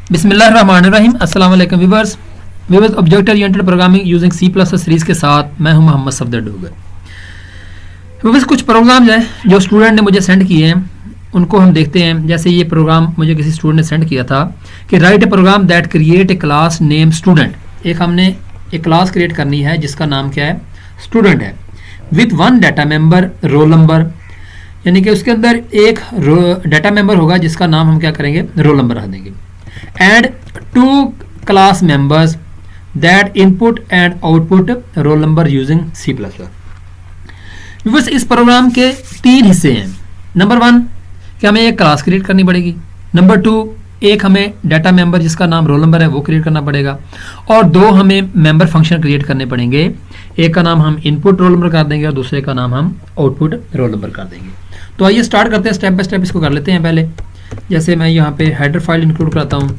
बिस्मिल्लाहिर्रहमानिर्रहीम। अस्सलाम वालेकुम viewers object oriented programming using C plus series के साथ मैं हूं मोहम्मद सफदर डोगर। व्यूअर्स कुछ प्रोग्राम्स हैं जो स्टूडेंट ने मुझे सेंड किए हैं, उनको हम देखते हैं। जैसे ये प्रोग्राम मुझे किसी स्टूडेंट ने सेंड किया था कि write a program that create a class name student. एक हमने एक क्लास क्रिएट करनी है जिसका नाम क्या है, स्टूडेंट है, with one data member roll number, यानी कि उसके अंदर एक डाटा मेंबर होगा जिसका नाम हम क्या करेंगे, रोल नंबर रख देंगे। And two class members that input and output roll number using C plus. बस इस प्रोग्राम के तीन हिस्से हैं। नंबर वन कि हमें एक क्लास क्रिएट करनी पड़ेगी। नंबर टू एक हमें डाटा मेंबर जिसका नाम रोल नंबर है वो क्रिएट करना पड़ेगा, और दो हमें मेंबर फंक्शन क्रिएट करने पड़ेंगे। एक का नाम हम इनपुट रोल नंबर कर देंगे और दूसरे का नाम हम आउटपुट रोल नंबर कर देंगे। तो आइए स्टार्ट करते हैं, स्टेप बाय स्टेप इसको कर लेते हैं। पहले जैसे मैं यहाँ पे हेडर फाइल इंक्लूड कराता हूँ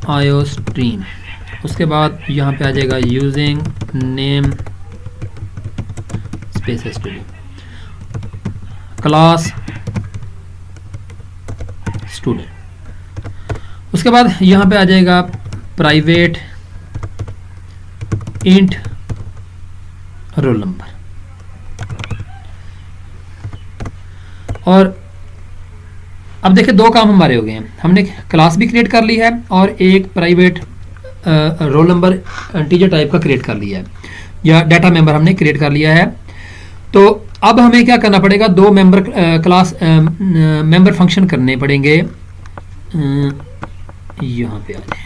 iostream, उसके बाद यहाँ पे आ जाएगा using name space studio class student. उसके बाद यहाँ पे आ जाएगा प्राइवेट इंट रोल नंबर। और अब देखिए दो काम हमारे हो गए हैं, हमने क्लास भी क्रिएट कर ली है और एक private roll number integer type का क्रिएट कर लिया है, या डाटा मेंबर हमने क्रिएट कर लिया है। तो अब हमें क्या करना पड़ेगा, दो मेंबर क्लास मेंबर फंक्शन करने पड़ेंगे। यहाँ पे आ जाए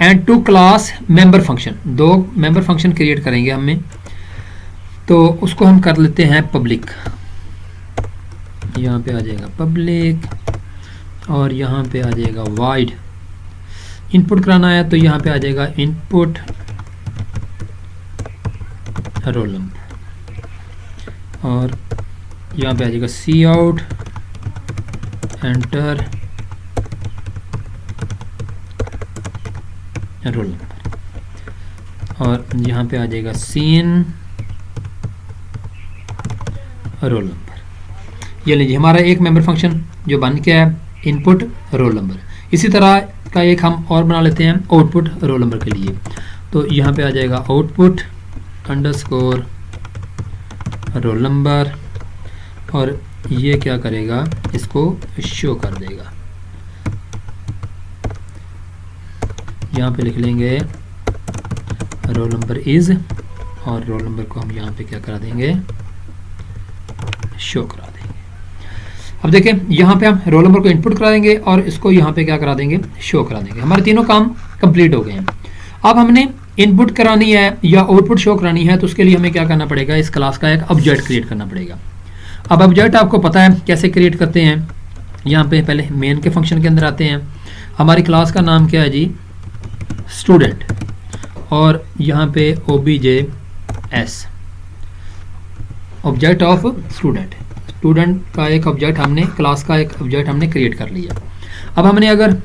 and two class member function, दो मेंबर फंक्शन क्रिएट करेंगे हमें। तो उसको हम कर लेते हैं पब्लिक। यहाँ पे आ जाएगा पब्लिक और यहाँ पे आ जाएगा वाइड। इनपुट कराना है तो यहाँ पे आ जाएगा इनपुट रोल नंबर, और यहाँ पे आ जाएगा सी आउट एंटर रोल नंबर, और यहाँ पे आ जाएगा सीन रोल नंबर। ये लीजिए हमारा एक मेंबर फंक्शन जो बन के है इनपुट रोल नंबर। इसी तरह का एक हम और बना लेते हैं आउटपुट रोल नंबर के लिए। तो यहाँ पे आ जाएगा आउटपुट अंडरस्कोर रोल नंबर, और ये क्या करेगा, इसको शो कर देगा। यहाँ पे लिख लेंगे रोल नंबर इज, और रोल नंबर को हम यहाँ पे क्या करा देंगे, शो करा देंगे। अब देखें यहाँ पे हम रोल नंबर को इनपुट करा देंगे और इसको यहाँ पे क्या करा देंगे, शो करा देंगे। हमारे तीनों काम कंप्लीट हो गए हैं। अब हमने इनपुट करानी है या आउटपुट शो करानी है, तो उसके लिए हमें क्या करना पड़ेगा, इस क्लास का एक ऑब्जेक्ट क्रिएट करना पड़ेगा। अब ऑब्जेक्ट आपको पता है कैसे क्रिएट करते हैं। यहाँ पे पहले मेन के फंक्शन के अंदर आते हैं। हमारी क्लास का नाम क्या है जी, स्टूडेंट, और यहाँ पे OBJS object of student. Student का एक ऑब्जेक्ट हमने, क्लास का एक ऑब्जेक्ट हमने क्रिएट कर लिया। अब हमने अगर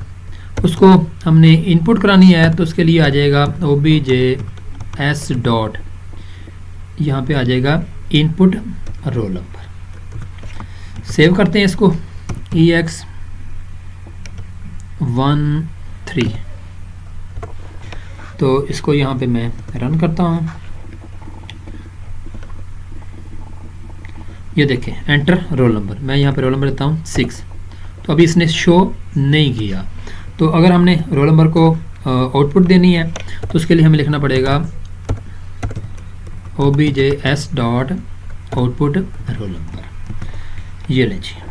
उसको हमने इनपुट करानी है तो उसके लिए आ जाएगा OBJS डॉट, यहाँ पे आ जाएगा इनपुट रोल नंबर। सेव करते हैं इसको EX13। तो इसको यहाँ पे मैं रन करता हूँ। ये देखें एंटर रोल नंबर, मैं यहाँ पे रोल नंबर देता हूँ 6। तो अभी इसने शो नहीं किया। तो अगर हमने रोल नंबर को आउटपुट देनी है तो उसके लिए हमें लिखना पड़ेगा OBJS dot output roll number. ये लीजिए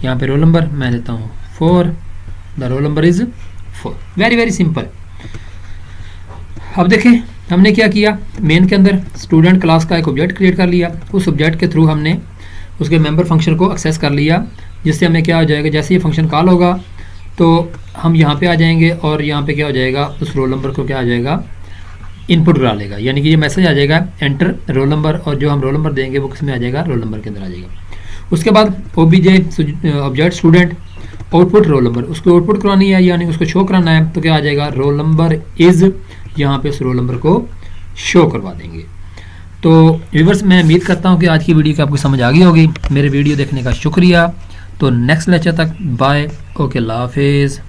यहाँ पे रोल नंबर मैं देता हूँ 4, the roll number is 4। Very very simple. अब देखें हमने क्या किया, मेन के अंदर स्टूडेंट क्लास का एक ऑब्जेक्ट क्रिएट कर लिया। उस ऑब्जेक्ट के थ्रू हमने उसके मेंबर फंक्शन को एक्सेस कर लिया, जिससे हमें क्या हो जाएगा, जैसे ये फंक्शन कॉल होगा तो हम यहाँ पे आ जाएंगे और यहाँ पे क्या हो जाएगा, उस रोल नंबर को क्या आ जाएगा, इनपुट करा लेगा। यानी कि ये मैसेज आ जाएगा एंटर रोल नंबर, और जो हम रोल नंबर देंगे वो किस में आ जाएगा, रोल नंबर के अंदर आ जाएगा। उसके बाद OBJ object student output roll number, उसको आउटपुट करानी है यानी उसको शो कराना है, तो क्या आ जाएगा, रोल नंबर इज, यहाँ पे उस रोल नंबर को शो करवा देंगे। तो व्यूवर्स, मैं उम्मीद करता हूँ कि आज की वीडियो की आपको समझ आ गई होगी। मेरे वीडियो देखने का शुक्रिया। तो नेक्स्ट लेक्चर तक बाय, ओके, अल्लाह हाफिज़।